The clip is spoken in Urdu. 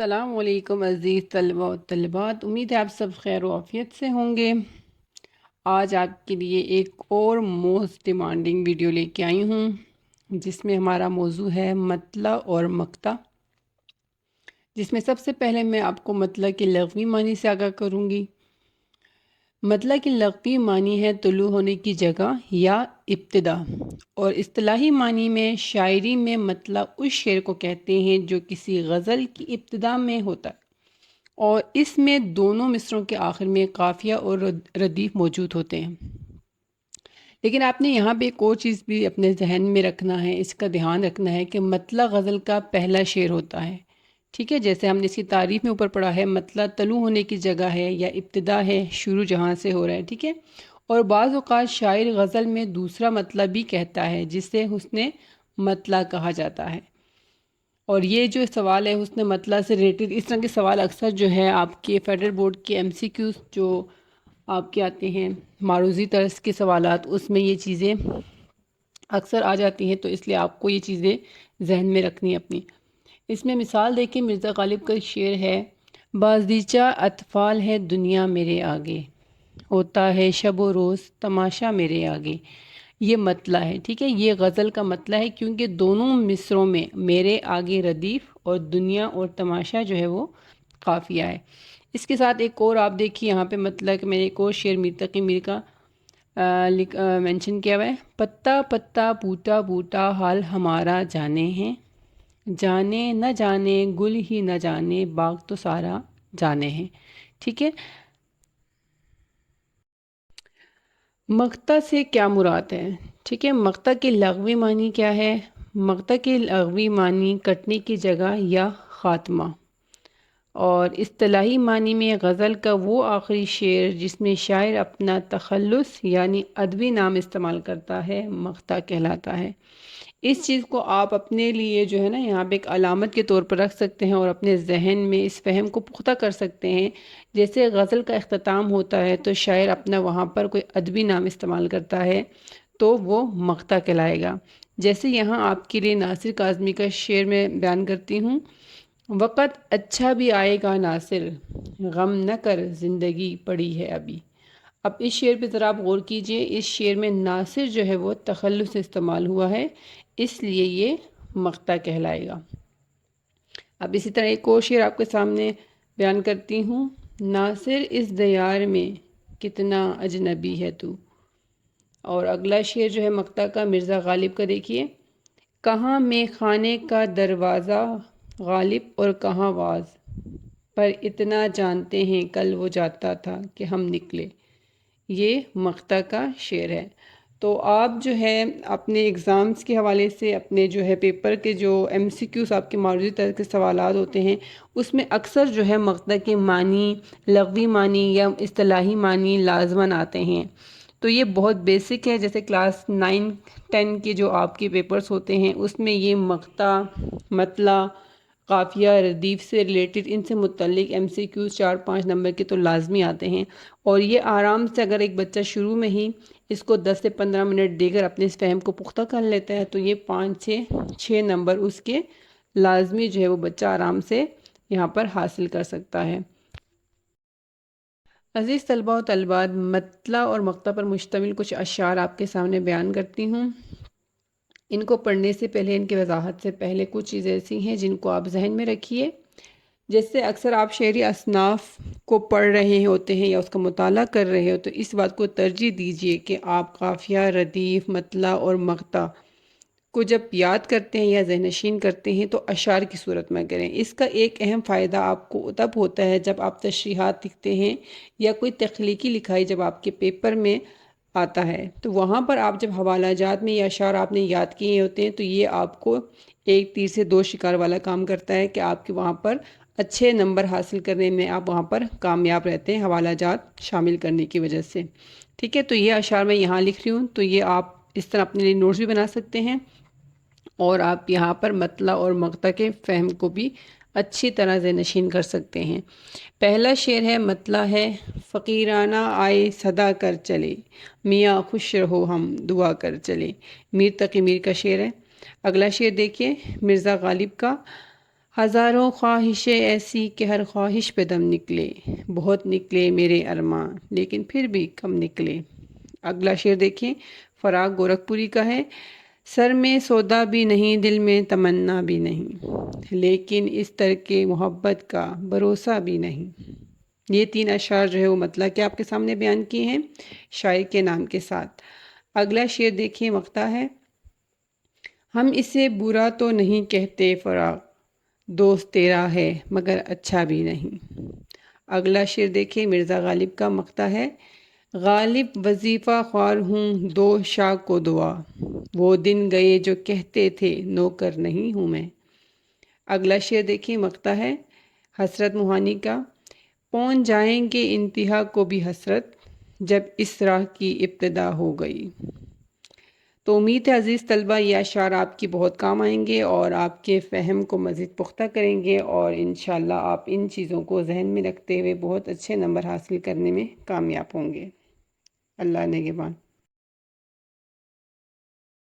السلام علیکم عزیز طلبہ و طالبات، امید ہے آپ سب خیر و عافیت سے ہوں گے۔ آج آپ کے لیے ایک اور موسٹ ڈیمانڈنگ ویڈیو لے کے آئی ہوں، جس میں ہمارا موضوع ہے مطلع اور مقطع، جس میں سب سے پہلے میں آپ کو مطلع کے لغوی معنی سے آگاہ کروں گی۔ مطلع کے لغوی معنی ہے طلوع ہونے کی جگہ یا ابتدا، اور اصطلاحی معنی میں شاعری میں مطلع اس شعر کو کہتے ہیں جو کسی غزل کی ابتدا میں ہوتا ہے، اور اس میں دونوں مصروں کے آخر میں قافیہ اور ردیف موجود ہوتے ہیں۔ لیکن آپ نے یہاں پہ ایک اور چیز بھی اپنے ذہن میں رکھنا ہے، اس کا دھیان رکھنا ہے کہ مطلع غزل کا پہلا شعر ہوتا ہے، ٹھیک ہے؟ جیسے ہم نے اس کی تعریف میں اوپر پڑھا ہے، مطلع طلوع ہونے کی جگہ ہے یا ابتدا ہے، شروع جہاں سے ہو رہا ہے، ٹھیک ہے؟ اور بعض اوقات شاعر غزل میں دوسرا مطلع بھی کہتا ہے، جسے حسن مطلع کہا جاتا ہے۔ اور یہ جو سوال ہے حسن مطلع سے ریلیٹڈ، اس طرح کے سوال اکثر جو ہے آپ کے فیڈرل بورڈ کے ایم سی کیوز جو آپ کے آتے ہیں معروضی طرز کے سوالات، اس میں یہ چیزیں اکثر آ جاتی ہیں، تو اس لیے آپ کو یہ چیزیں ذہن میں رکھنی اپنی۔ اس میں مثال دیکھیں، مرزا غالب کا شعر ہے، بازیچہ اطفال ہے دنیا میرے آگے، ہوتا ہے شب و روز تماشا میرے آگے۔ یہ مطلع ہے، ٹھیک ہے؟ یہ غزل کا مطلع ہے، کیونکہ دونوں مصروں میں میرے آگے ردیف اور دنیا اور تماشا جو ہے وہ قافیہ ہے۔ اس کے ساتھ ایک اور آپ دیکھیے یہاں پہ مطلع کہ میں نے ایک اور شعر میر تقی میر کا مینشن کیا ہوا ہے، پتا پتا بوٹا بوٹا حال ہمارا جانے ہیں، جانے نہ جانے گل ہی نہ جانے باغ تو سارا جانے ہیں، ٹھیک ہے؟ مقطع سے کیا مراد ہے؟ ٹھیک ہے، مقطع کے لغوی معنی کیا ہے؟ مقطع کے لغوی معنی کٹنے کی جگہ یا خاتمہ، اور اصطلاحی معنی میں غزل کا وہ آخری شعر جس میں شاعر اپنا تخلص یعنی ادبی نام استعمال کرتا ہے، مقطع کہلاتا ہے۔ اس چیز کو آپ اپنے لیے جو ہے نا یہاں پہ ایک علامت کے طور پر رکھ سکتے ہیں، اور اپنے ذہن میں اس فہم کو پختہ کر سکتے ہیں، جیسے غزل کا اختتام ہوتا ہے تو شاعر اپنا وہاں پر کوئی ادبی نام استعمال کرتا ہے تو وہ مقطع کہلائے گا۔ جیسے یہاں آپ کے لیے ناصر کاظمی کا شعر میں بیان کرتی ہوں، وقت اچھا بھی آئے گا ناصر، غم نہ کر زندگی پڑی ہے ابھی۔ اب اس شعر پہ ذرا آپ غور کیجئے، اس شعر میں ناصر جو ہے وہ تخلص سے استعمال ہوا ہے، اس لیے یہ مقطع کہلائے گا۔ اب اسی طرح ایک اور شعر آپ کے سامنے بیان کرتی ہوں، ناصر اس دیار میں کتنا اجنبی ہے تو۔ اور اگلا شعر جو ہے مقطع کا مرزا غالب کا دیکھیے، کہاں میں خانے کا دروازہ غالب اور کہاں واز، پر اتنا جانتے ہیں کل وہ جاتا تھا کہ ہم نکلے۔ یہ مقطع کا شعر ہے۔ تو آپ جو ہے اپنے ایگزامز کے حوالے سے، اپنے جو ہے پیپر کے جو ایم سی کیوز آپ کے معروضی طرح کے سوالات ہوتے ہیں، اس میں اکثر جو ہے مقطع کے معنی، لغوی معنی یا اصطلاحی معنی لازماً آتے ہیں۔ تو یہ بہت بیسک ہے، جیسے کلاس 9 10 کے جو آپ کے پیپرز ہوتے ہیں اس میں یہ مقطع، مطلع، قافیہ، ردیف سے ریلیٹڈ ان سے متعلق ایم سی کیوز 4-5 نمبر کے تو لازمی آتے ہیں، اور یہ آرام سے اگر ایک بچہ شروع میں ہی اس کو 10 سے 15 منٹ دے کر اپنے اس فہم کو پختہ کر لیتا ہے تو یہ 5 سے 6 نمبر اس کے لازمی جو ہے وہ بچہ آرام سے یہاں پر حاصل کر سکتا ہے۔ عزیز طلبہ و طالبات، مطلع اور مقطع پر مشتمل کچھ اشعار آپ کے سامنے بیان کرتی ہوں۔ ان کو پڑھنے سے پہلے، ان کی وضاحت سے پہلے کچھ چیزیں ایسی ہیں جن کو آپ ذہن میں رکھیے۔ جیسے اکثر آپ شعری اصناف کو پڑھ رہے ہوتے ہیں یا اس کا مطالعہ کر رہے ہو تو اس بات کو ترجیح دیجیے کہ آپ قافیہ، ردیف، مطلع اور مقطع کو جب یاد کرتے ہیں یا ذہن نشین کرتے ہیں تو اشعار کی صورت میں کریں۔ اس کا ایک اہم فائدہ آپ کو تب ہوتا ہے جب آپ تشریحات لکھتے ہیں یا کوئی تخلیقی لکھائی جب آپ کے پیپر میں آتا ہے، تو وہاں پر آپ جب حوالہ جات میں یہ اشعار آپ نے یاد کیے ہوتے ہیں تو یہ آپ کو ایک تیر سے دو شکار والا کام کرتا ہے کہ آپ کے وہاں پر اچھے نمبر حاصل کرنے میں آپ وہاں پر کامیاب رہتے ہیں حوالہ جات شامل کرنے کی وجہ سے، ٹھیک ہے؟ تو یہ اشعار میں یہاں لکھ رہی ہوں، تو یہ آپ اس طرح اپنے لیے نوٹس بھی بنا سکتے ہیں، اور آپ یہاں پر مطلع اور مقطع کے فہم کو بھی اچھی طرح ذہن نشین کر سکتے ہیں۔ پہلا شعر ہے، مطلع ہے، فقیرانہ آئے صدا کر چلے، میاں خوش رہو ہم دعا کر چلے۔ میر تقی میر کا شعر ہے۔ اگلا شعر دیکھیے مرزا غالب کا، ہزاروں خواہشیں ایسی کہ ہر خواہش پہ دم نکلے، بہت نکلے میرے ارماں لیکن پھر بھی کم نکلے۔ اگلا شعر دیکھیں، فراق گورکھپوری کا ہے۔ سر میں سودا بھی نہیں، دل میں تمنا بھی نہیں، لیکن اس ترک محبت کا بھروسہ بھی نہیں۔ یہ 3 اشعار جو ہے وہ مطلع کے آپ کے سامنے بیان کیے ہیں شاعر کے نام کے ساتھ۔ اگلا شعر دیکھیں، مقطع ہے۔ ہم اسے برا تو نہیں کہتے فراق، دوست تیرا ہے مگر اچھا بھی نہیں۔ اگلا شعر دیکھیں، مرزا غالب کا مقطع ہے۔ غالب وظیفہ خوار ہوں، دو شاہ کو دعا، وہ دن گئے جو کہتے تھے نوکر نہیں ہوں میں۔ اگلا شعر دیکھیں، مقطع ہے حسرت موہانی کا۔ پہنچ جائیں گے انتہا کو بھی حسرت، جب اس راہ کی ابتدا ہو گئی۔ تو امید ہے عزیز طلبہ یہ اشعار آپ کی بہت کام آئیں گے اور آپ کے فہم کو مزید پختہ کریں گے، اور انشاءاللہ آپ ان چیزوں کو ذہن میں رکھتے ہوئے بہت اچھے نمبر حاصل کرنے میں کامیاب ہوں گے۔ اللہ نگہبان۔